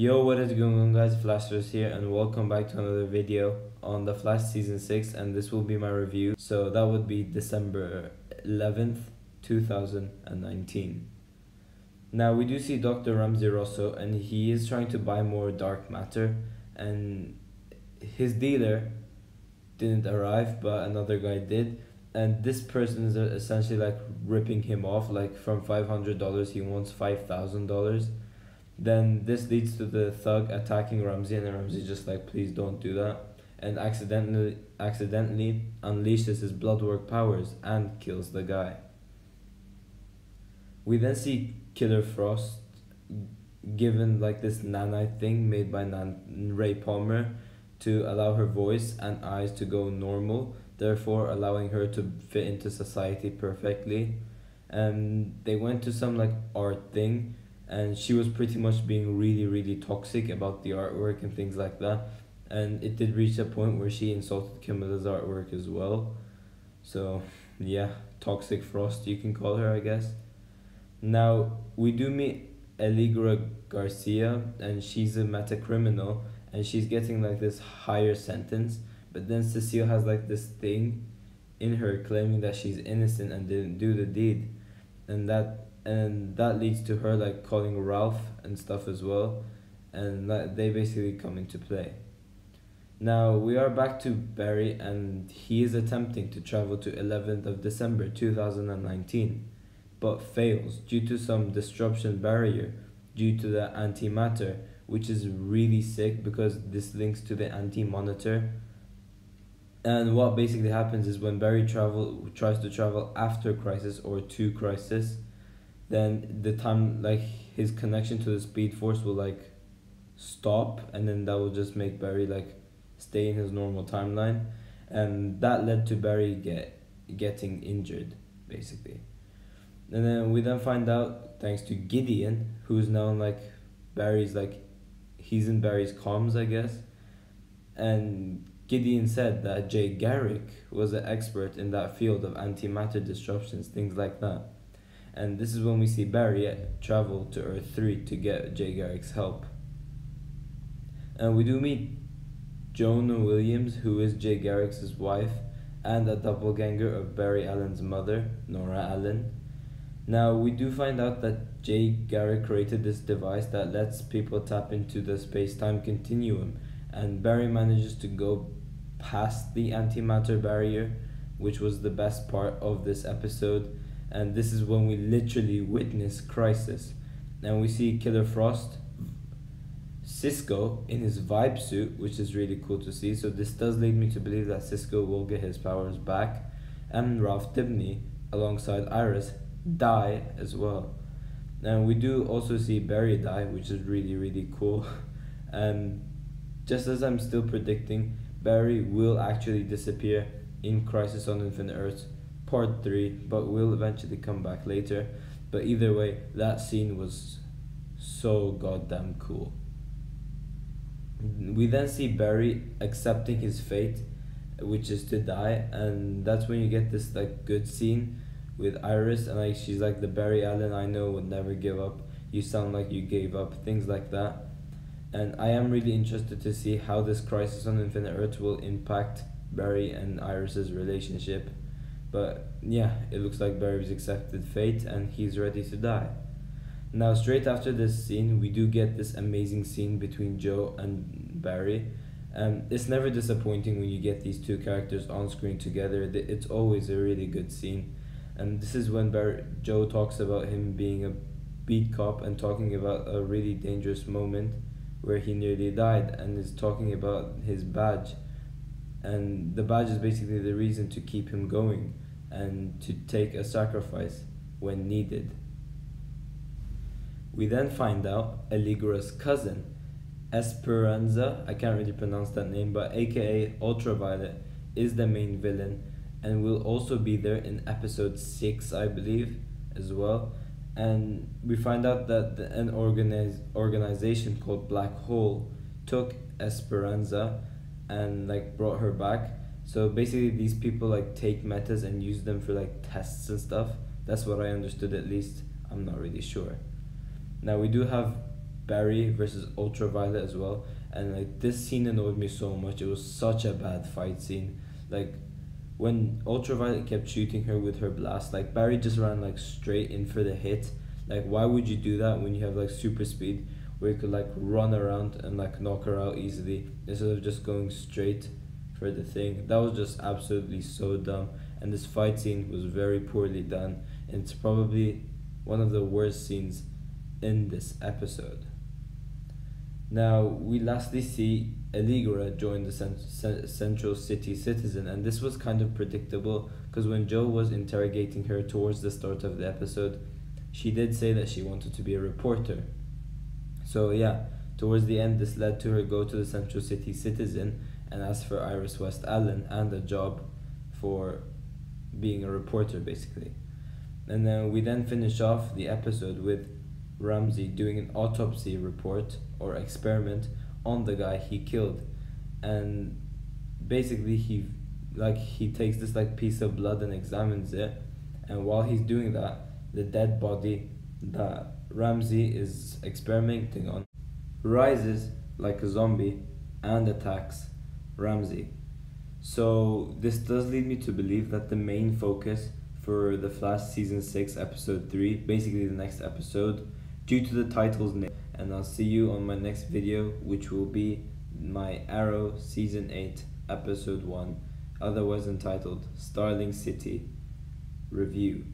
Yo, what is going on, guys? Flashers here, and welcome back to another video on The Flash Season 6, and this will be my review. So that would be December 11th, 2019. Now, we do see Dr. Ramsey Rosso, and he is trying to buy more dark matter, and his dealer didn't arrive, but another guy did. And this person is essentially like ripping him off, like from $500, he wants $5,000. Then this leads to the thug attacking Ramsey, and Ramsey just like, please don't do that, and accidentally unleashes his bloodwork powers and kills the guy. We then see Killer Frost given like this nanite thing made by Ray Palmer to allow her voice and eyes to go normal, therefore allowing her to fit into society perfectly. And they went to some like art thing, and she was pretty much being really toxic about the artwork and things like that, and it did reach a point where she insulted Camilla's artwork as well. So yeah, Toxic Frost you can call her, I guess. Now we do meet Allegra Garcia, and she's a meta criminal, and she's getting like this higher sentence, but then Cecile has like this thing in her claiming that she's innocent and didn't do the deed, and that leads to her like calling Ralph and stuff as well, and they basically come into play. Now we are back to Barry, and he is attempting to travel to 11th of December 2019, but fails due to some disruption barrier due to the antimatter, which is really sick because this links to the anti-monitor. And what basically happens is when Barry tries to travel after Crisis or to Crisis, then the time like his connection to the Speed Force will like stop, and then that will just make Barry like stay in his normal timeline, and that led to Barry getting injured basically. And then we find out, thanks to Gideon, who's now like Barry's like, he's in Barry's comms, I guess, and Gideon said that Jay Garrick was an expert in that field of antimatter disruptions, things like that. And this is when we see Barry travel to Earth 3 to get Jay Garrick's help. And we do meet Jonah Williams, who is Jay Garrick's wife and a doppelganger of Barry Allen's mother, Nora Allen. Now we do find out that Jay Garrick created this device that lets people tap into the space-time continuum, and Barry manages to go past the antimatter barrier, which was the best part of this episode. And this is when we literally witness Crisis, and we see Killer Frost, Cisco in his vibe suit, which is really cool to see. So this does lead me to believe that Cisco will get his powers back, and Ralph Dibny alongside Iris die as well. And we do also see Barry die, which is really cool. And just as I'm still predicting, Barry will actually disappear in Crisis on Infinite Earths Part 3, but will eventually come back later. But either way, that scene was so goddamn cool. We then see Barry accepting his fate, which is to die, and that's when you get this like good scene with Iris, and like she's like, the Barry Allen I know would never give up, you sound like you gave up, things like that. And I am really interested to see how this Crisis on Infinite Earths will impact Barry and Iris's relationship. But yeah, it looks like Barry's accepted fate and he's ready to die. Now straight after this scene, we do get this amazing scene between Joe and Barry. It's never disappointing when you get these two characters on screen together. It's always a really good scene. And this is when Joe talks about him being a beat cop and talking about a really dangerous moment where he nearly died, and is talking about his badge. And the badge is basically the reason to keep him going and to take a sacrifice when needed. We then find out Allegra's cousin, Esperanza, I can't really pronounce that name, but aka Ultraviolet, is the main villain, and will also be there in episode 6, I believe, as well. And we find out that an organization called Black Hole took Esperanza and like brought her back. So basically these people like take metas and use them for like tests and stuff. That's what I understood, at least. I'm not really sure. Now we do have Barry versus Ultraviolet as well. And like this scene annoyed me so much. It was such a bad fight scene. Like when Ultraviolet kept shooting her with her blast, like Barry just ran like straight in for the hit. Like why would you do that when you have like super speed where you could like run around and like knock her out easily instead of just going straight for the thing? That was just absolutely so dumb. And this fight scene was very poorly done. And it's probably one of the worst scenes in this episode. Now, we lastly see Eligora join the Central City Citizen, and this was kind of predictable because when Joe was interrogating her towards the start of the episode, she did say that she wanted to be a reporter. So, yeah, towards the end, this led to her go to the Central City Citizen and ask for Iris West Allen and a job for being a reporter, basically. And then we then finish off the episode with Ramsey doing an autopsy report or experiment on the guy he killed, and basically he takes this like piece of blood and examines it, and while he's doing that, the dead body that Ramsey is experimenting on rises like a zombie and attacks Ramsey. So this does lead me to believe that the main focus for The Flash Season 6 Episode 3, basically the next episode, due to the title's name. And I'll see you on my next video, which will be my Arrow Season 8 Episode 1, otherwise entitled Starling City Review.